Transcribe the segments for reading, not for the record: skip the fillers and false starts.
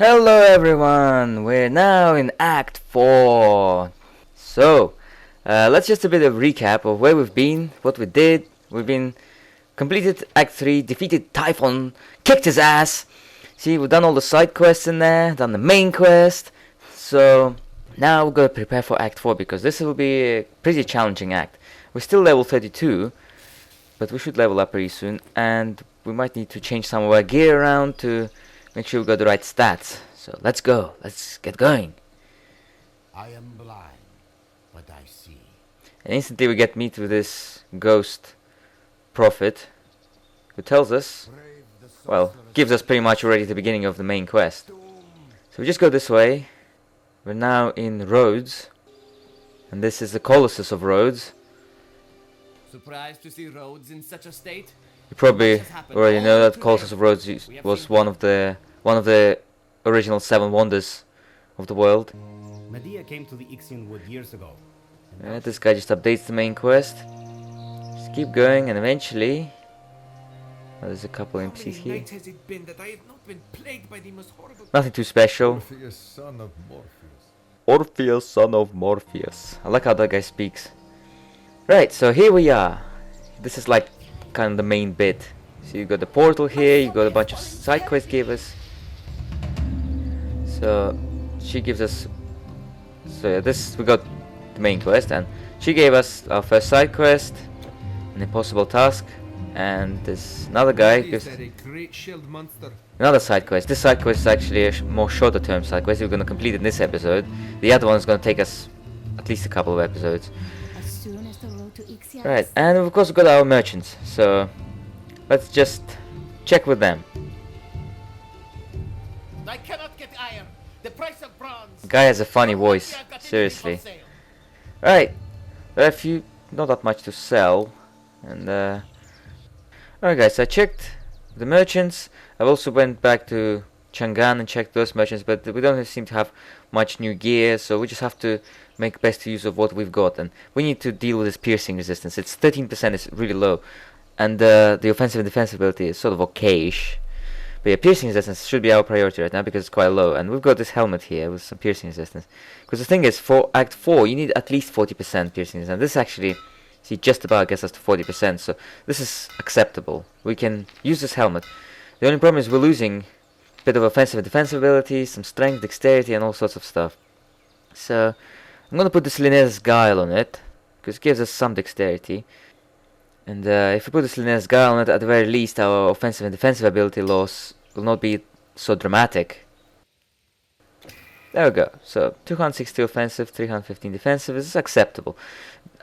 Hello everyone, we're now in Act 4. So, let's just a bit of recap of where we've been, what we did. We've been completed Act 3, defeated Typhon, kicked his ass. See, we've done all the side quests in there, done the main quest. So, now we're going to prepare for Act 4 because this will be a pretty challenging act. We're still level 32, but we should level up pretty soon. And we might need to change some of our gear around to make sure we got the right stats. So let's go. Let's get going. I am blind, but I see. And instantly we get meet with this ghost prophet who tells us, well, gives us pretty much already the beginning of the main quest. So we just go this way. We're now in Rhodes. And this is the Colossus of Rhodes. Surprised to see Rhodes in such a state? You probably already know that Colossus of Rhodes was one of the original 7 wonders of the world. Medea came to the Ixian wood years ago. Yeah, this guy just updates the main quest. Just keep going and eventually... Oh, there's a couple NPCs here. Has it been that I have not been plagued by the most horrible... Nothing too special. Orpheus, son of Morpheus. Orpheus, son of Morpheus. I like how that guy speaks. Right, so here we are. This is like kind of the main bit. So you got the portal here, you got a bunch of side quest givers. So she gives us, so yeah, this we got the main quest, and she gave us our first side quest, an impossible task, and this another guy gives another side quest. This side quest is actually a more shorter term side quest. We're going to complete in this episode. The other one is going to take us at least a couple of episodes. Right, and of course we've got our merchants, so let's just check with them. I cannot get iron. The price of bronze. The guy has a funny voice, seriously. Right, there are a few, not that much to sell, and alright guys, so I checked the merchants. I've also went back to Chang'an and checked those merchants, but we don't seem to have much new gear, so we just have to make best use of what we've got, and we need to deal with this piercing resistance. It's 13%, it's really low, and the offensive and defensive ability is sort of okayish. But yeah, piercing resistance should be our priority right now because it's quite low, and we've got this helmet here with some piercing resistance. Because the thing is, for Act 4 you need at least 40% piercing resistance. This actually, see, just about gets us to 40%, so this is acceptable. We can use this helmet. The only problem is we're losing a bit of offensive and defensive ability, some strength, dexterity, and all sorts of stuff. So I'm gonna put this Linnaeus Guile on it, because it gives us some dexterity. And if we put this Linnaeus Guile on it, at the very least our offensive and defensive ability loss will not be so dramatic. There we go. So 260 offensive, 315 defensive is acceptable.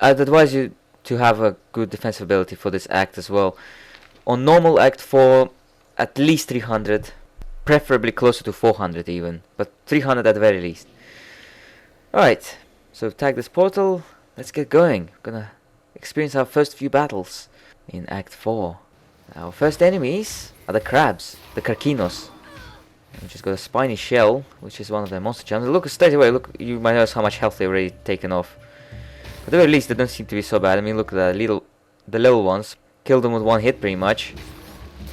I'd advise you to have a good defensive ability for this act as well. On normal Act 4, at least 300, preferably closer to 400 even, but 300 at the very least. Alright. So we've tagged this portal, let's get going. We're gonna experience our first few battles in Act 4. Our first enemies are the crabs, the Karkinos. We just got a spiny shell, which is one of their monster charms. Look straight away, look, you might notice how much health they've already taken off. But at the very least they don't seem to be so bad. I mean, look at the little ones. Killed them with one hit pretty much.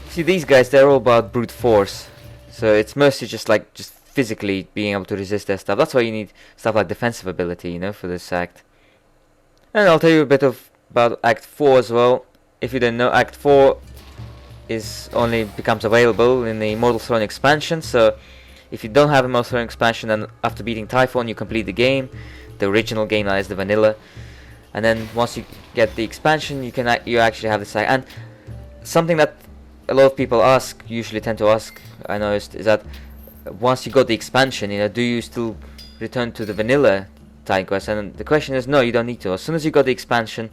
See, these guys, they're all about brute force. So it's mostly just physically being able to resist their stuff. That's why you need stuff like defensive ability, you know, for this act. And I'll tell you a bit about Act 4 as well. If you don't know, Act 4 only becomes available in the Immortal Throne expansion. So if you don't have Immortal Throne expansion, and after beating Typhon you complete the game, the original game, that is the vanilla. And then once you get the expansion, you actually have this act. And something that a lot of people usually tend to ask, I noticed, is that once you got the expansion, you know, do you still return to the vanilla side quest? And the question is, no, you don't need to. As soon as you got the expansion,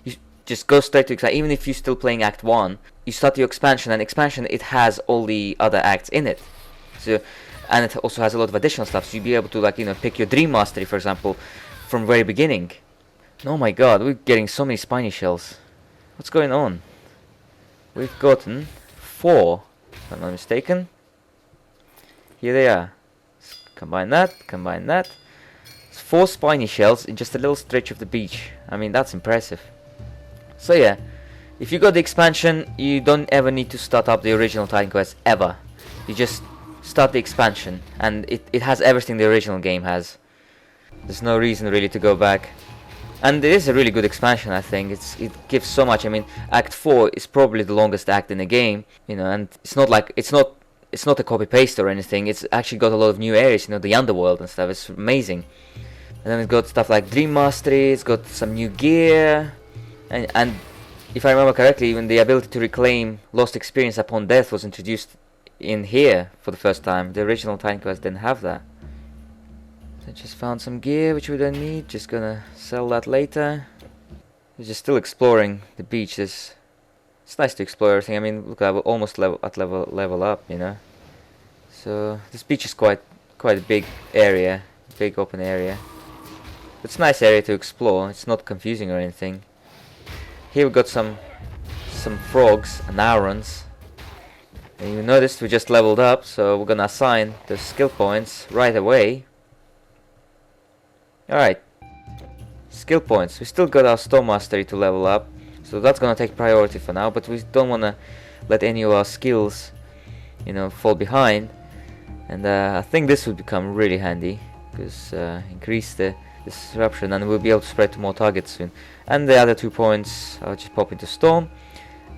you just go straight to expansion. Even if you're still playing Act 1, you start your expansion, and expansion, it has all the other acts in it. So, and it also has a lot of additional stuff, so you'll be able to, like, you know, pick your Dream Mastery, for example, from very beginning. Oh my god, we're getting so many spiny shells. What's going on? We've gotten 4, if I'm not mistaken. Here they are. Let's combine that. It's 4 spiny shells in just a little stretch of the beach. I mean, that's impressive. So yeah, if you got the expansion, you don't ever need to start up the original Titan quest, ever. You just start the expansion, and it has everything the original game has. There's no reason really to go back. And it is a really good expansion, I think. It gives so much. I mean, Act 4 is probably the longest act in the game, you know, and it's not a copy paste or anything. It's actually got a lot of new areas, you know, the underworld and stuff. It's amazing. And then it's got stuff like Dream Mastery, it's got some new gear, and if I remember correctly, even the ability to reclaim lost experience upon death was introduced in here for the first time. The original Time Quest didn't have that. I just found some gear which we don't need, just gonna sell that later. We're just still exploring the beach. It's nice to explore everything. I mean, look, I will almost level up, you know. So this beach is quite a big area, big open area. It's a nice area to explore. It's not confusing or anything. Here we got some frogs and Aarons. And you noticed we just leveled up, so we're gonna assign the skill points right away. Alright, skill points. We still got our Storm Mastery to level up, so that's gonna take priority for now, but we don't wanna let any of our skills, you know, fall behind. And I think this would become really handy, because increase the disruption, and we'll be able to spread to more targets soon. And the other 2 points I'll just pop into Storm,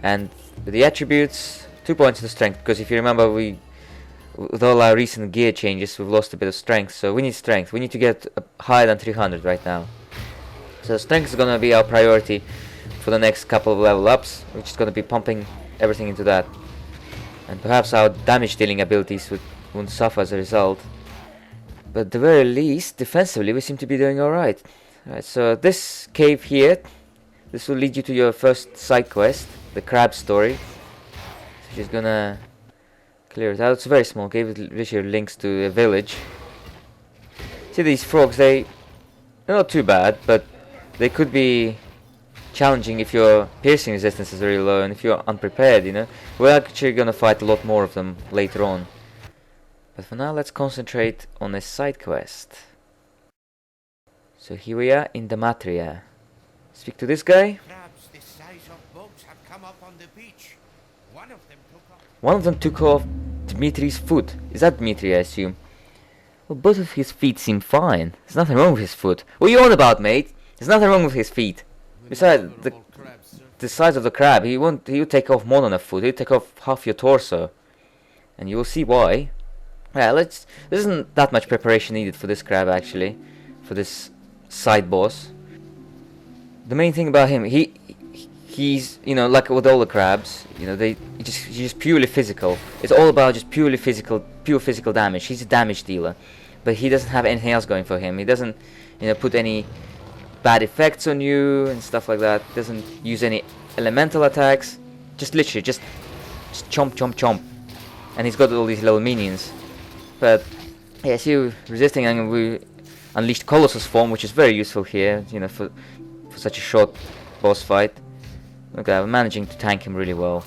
and with the attributes, 2 points into Strength, because if you remember, with all our recent gear changes, we've lost a bit of strength, so we need strength. We need to get higher than 300 right now. So strength is gonna be our priority for the next couple of level ups, which is gonna be pumping everything into that. And perhaps our damage dealing abilities won't suffer as a result. But at the very least, defensively, we seem to be doing alright. Alright, so this cave here, this will lead you to your first side quest, the crab story. So she's gonna clear it out. It's a very small cave, it literally links to a village. See these frogs, they're not too bad, but they could be challenging if your piercing resistance is really low and if you're unprepared, you know. We're actually gonna fight a lot more of them later on. But for now, let's concentrate on a side quest. So here we are in Dematria. Speak to this guy. Crabs the size of boats have come up on the beach. One of them took off Dmitri's foot. Is that Dmitri, I assume? Well, both of his feet seem fine. There's nothing wrong with his foot. What are you on about, mate? There's nothing wrong with his feet. Besides, the size of the crab, he would take off more than a foot. He'd take off half your torso. And you will see why. Yeah, there isn't that much preparation needed for this crab, actually. For this side boss. The main thing about him, he's, you know, like with all the crabs, you know, he's just purely physical. It's all about just pure physical damage. He's a damage dealer, but he doesn't have anything else going for him. He doesn't, you know, put any bad effects on you and stuff like that. Doesn't use any elemental attacks. Just literally, just chomp, chomp, chomp. And he's got all these little minions. But yeah, see, resisting, and we unleashed Colossus form, which is very useful here, you know, for such a short boss fight. Okay, we're managing to tank him really well.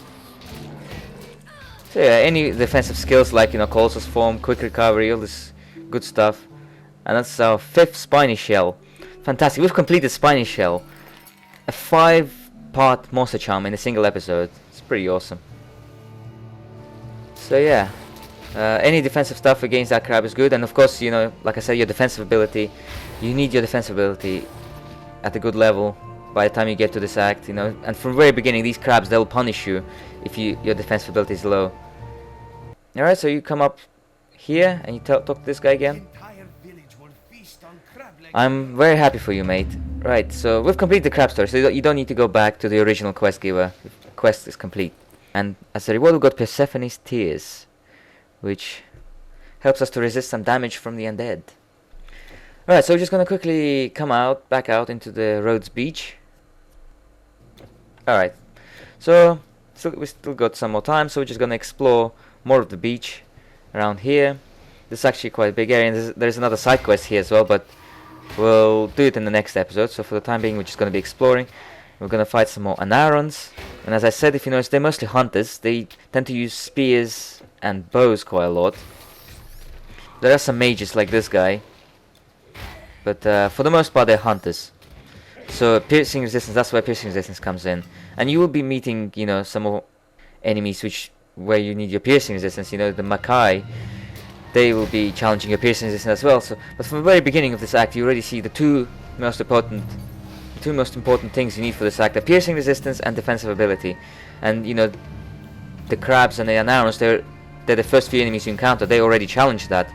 So yeah, any defensive skills like, you know, Colossus form, quick recovery, all this good stuff. And that's our 5th Spiny Shell. Fantastic, we've completed Spiny Shell. A 5-part monster charm in a single episode. It's pretty awesome. So yeah, any defensive stuff against that crab is good. And of course, you know, like I said, your defensive ability, you need your defensive ability at a good level by the time you get to this act, you know. And from the very beginning, these crabs, they'll punish you if your defensive ability is low. Alright, so you come up here and you talk to this guy again. I'm very happy for you, mate. Right, so we've completed the crab story, so you don't need to go back to the original quest giver. The quest is complete. And as a reward, we've got Persephone's Tears, which helps us to resist some damage from the undead. Alright, so we're just gonna quickly come back out into the Rhodes beach. Alright, so we still got some more time, so we're just gonna explore more of the beach around here. This is actually quite a big area, and there's another side quest here as well, but we'll do it in the next episode. So for the time being, we're just gonna be exploring. We're gonna fight some more Anarons, and as I said, if you notice, they're mostly hunters. They tend to use spears and bows quite a lot. There are some mages like this guy, but for the most part, they're hunters. So piercing resistance, that's where piercing resistance comes in. And you will be meeting, you know, some more enemies where you need your piercing resistance. You know, the Makai, they will be challenging your piercing resistance as well. So, but from the very beginning of this act, you already see the two most important things you need for this act: the piercing resistance and defensive ability. And you know, the crabs and the anaros, they're the first few enemies you encounter. They already challenge that,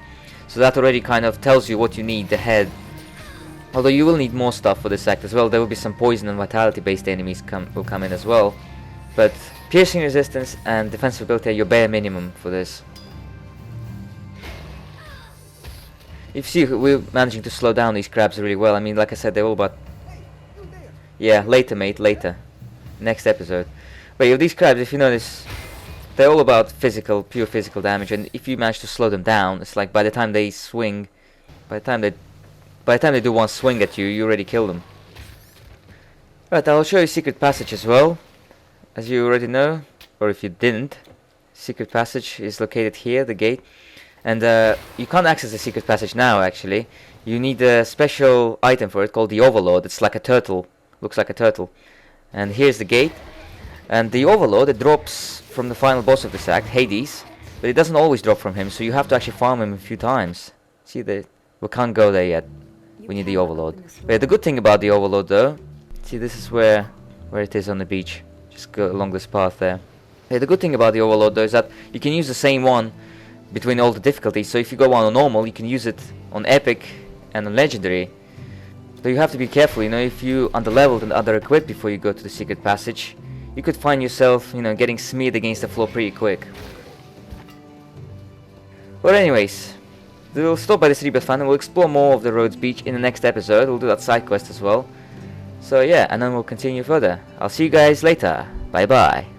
so that already kind of tells you what you need ahead. Although you will need more stuff for this act as well. There will be some poison and vitality based enemies will come in as well, but piercing resistance and defensive ability are your bare minimum for this. You see, we're managing to slow down these crabs really well. I mean, like I said, they're all about... Yeah, later mate, later. Next episode. But yeah, these crabs, if you notice, they're all about pure physical damage, and if you manage to slow them down, it's like by the time they swing, by the time they do one swing at you, you already kill them. Right, I'll show you secret passage as well. As you already know, or if you didn't, secret passage is located here, the gate. And you can't access the secret passage now, actually. You need a special item for it called the Overlord. It's like a turtle, looks like a turtle. And here's the gate. And the Overlord, it drops from the final boss of this act, Hades. But it doesn't always drop from him, so you have to actually farm him a few times. See, we can't go there yet. We need the Overlord. But the good thing about the Overlord, though, see, this is where it is on the beach. Just go along this path there. Yeah, the good thing about the Overlord, though, is that you can use the same one between all the difficulties. So if you go on normal, you can use it on epic and on legendary. So you have to be careful, you know, if you underleveled and under-equipped before you go to the secret passage, you could find yourself, you know, getting smeared against the floor pretty quick. But anyways, we'll stop by this rebirth fan and we'll explore more of the Rhodes beach in the next episode. We'll do that side quest as well. So yeah, and then we'll continue further. I'll see you guys later. Bye bye.